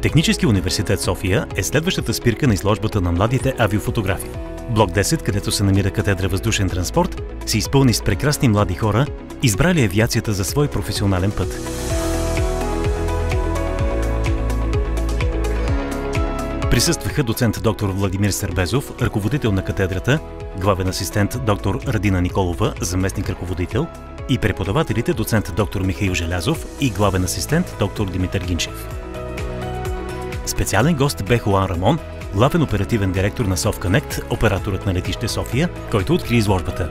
Технически университет София е следващата спирка на изложбата на младите авиофотографи. Блок 10, където се намира катедра въздушен транспорт, се изпълни с прекрасни млади хора, избрали авиацията за свой професионален път. Присъстваха доцент доктор Владимир Сербезов, ръководител на катедрата, главен асистент доктор Радина Николова, заместник ръководител, и преподавателите доцент доктор Михаил Желязов и главен асистент доктор Димитър Гинчев. Специален гост бе Хуан Рамон, главен оперативен директор на SoftConnect, операторът на летище София, който откри изложбата.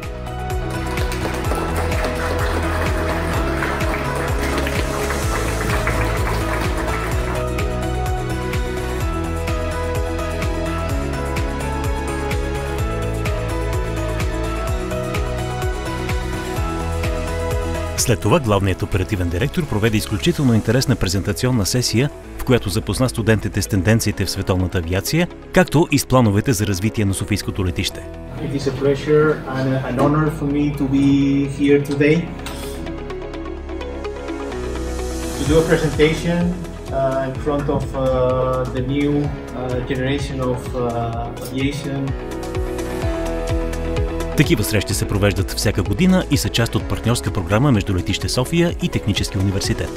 След това главният оперативен директор проведе изключително интересна презентационна сесия, в която запозна студентите с тенденциите в световната авиация, както и с плановете за развитие на Софийското летище. It is a pleasure and an honor for me to be here today to do a presentation in front of the new generation of aviation. Такива срещи се провеждат всяка година и са част от партньорска програма между летище София и Технически университет.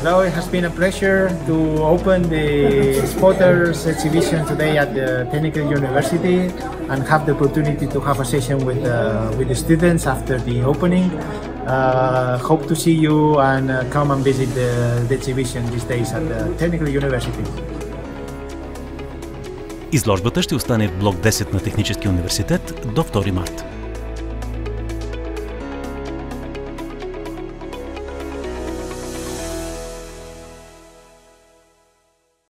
Hello, it has been a pleasure to open the Spotters exhibition today at the Technical University and have the opportunity to have a session with the students after the opening. Hope to see you and come and visit the exhibition these days at the Technical University. Изложбата ще остане в блок 10 на Технически университет до 2 март.